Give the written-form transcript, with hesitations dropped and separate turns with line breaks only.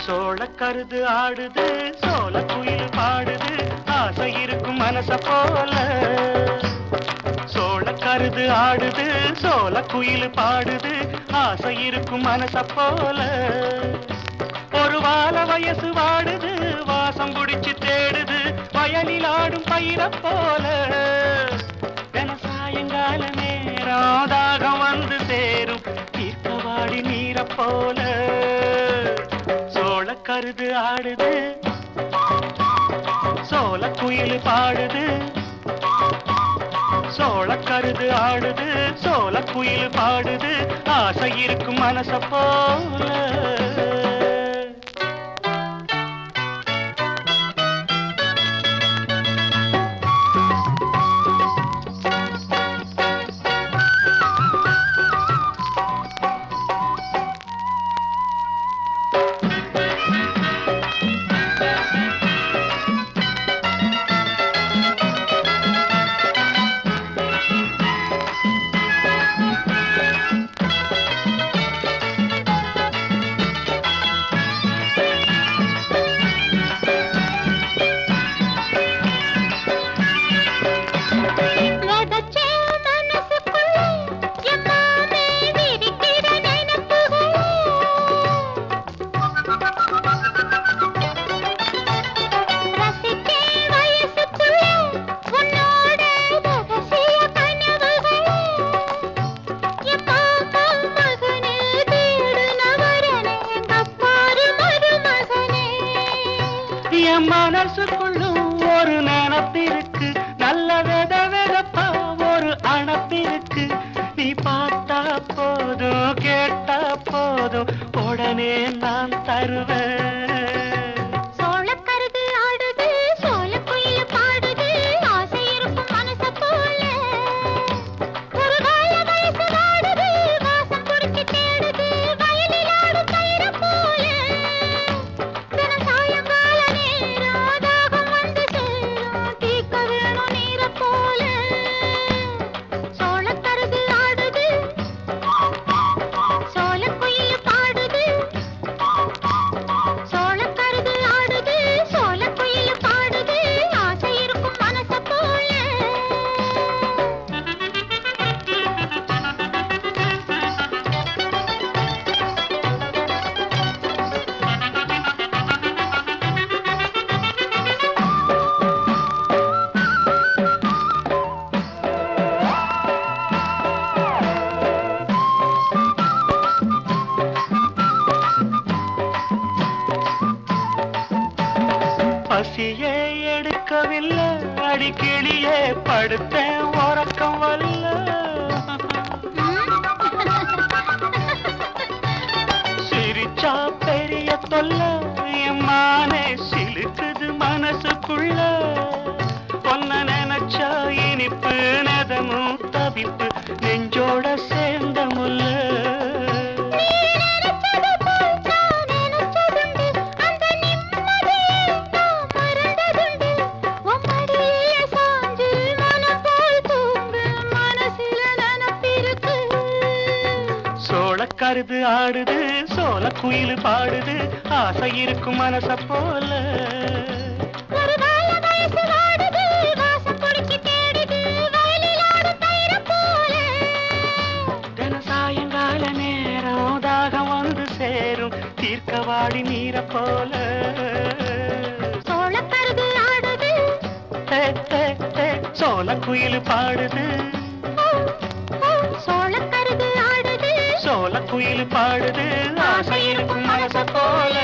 சோளக்கருது ஆடுது சோள குயில் பாடுது ஆசை இருக்கும் மனச போல. சோளக்கருது ஆடுது சோள குயில் பாடுது ஆசை இருக்கும் மனச போல. ஒரு வாழ வயசு வாடுது வாசம் குடிச்சு தேடுது வயலில் ஆடும் பயிர போல. என சாயங்கால நேரம் தாகம் வந்து சேரும் தீர்க்கவாடி நீர போல. சோளக்கருது ஆடுது சோள குயில் பாடுது. சோளக்கருது ஆடுது சோள குயில் பாடுது ஆசை இருக்கும் மனச போல. மனசுக்குள்ளும் ஒரு நினப்பிருக்கு நல்ல வித விதப்பா ஒரு அணப்பிருக்கு. நீ பார்த்தா போதும் கேட்டா போதும் உடனே நான் தருவேன். பசியே எடுக்கவில்லை அடிக்கிளியே படுத்தேன் உறக்கம் வல்ல. சிரிச்சா பெரிய தொல்ல எம்மானே சிலுக்குது மனசுக்குள்ள. பொன்ன நினைச்சா இனிப்பு நெதமும் தவிப்பு நெஞ்சோட சேர்ந்த முல்ல. சோளக்கருது ஆடுது சோள குயில் பாடுது ஆசை இருக்கும் மனச போல. தின சாயங்கால நேரம் தாகம் வந்து சேரும் தீர்க்கவாடி நீர போல.
சோளக்கருது ஆடுது
சோள குயில் பாடுது.
சோளக்கருது ஆடுது
சோள குயில் பாடுது ஆசை இருக்கும் மனச போல.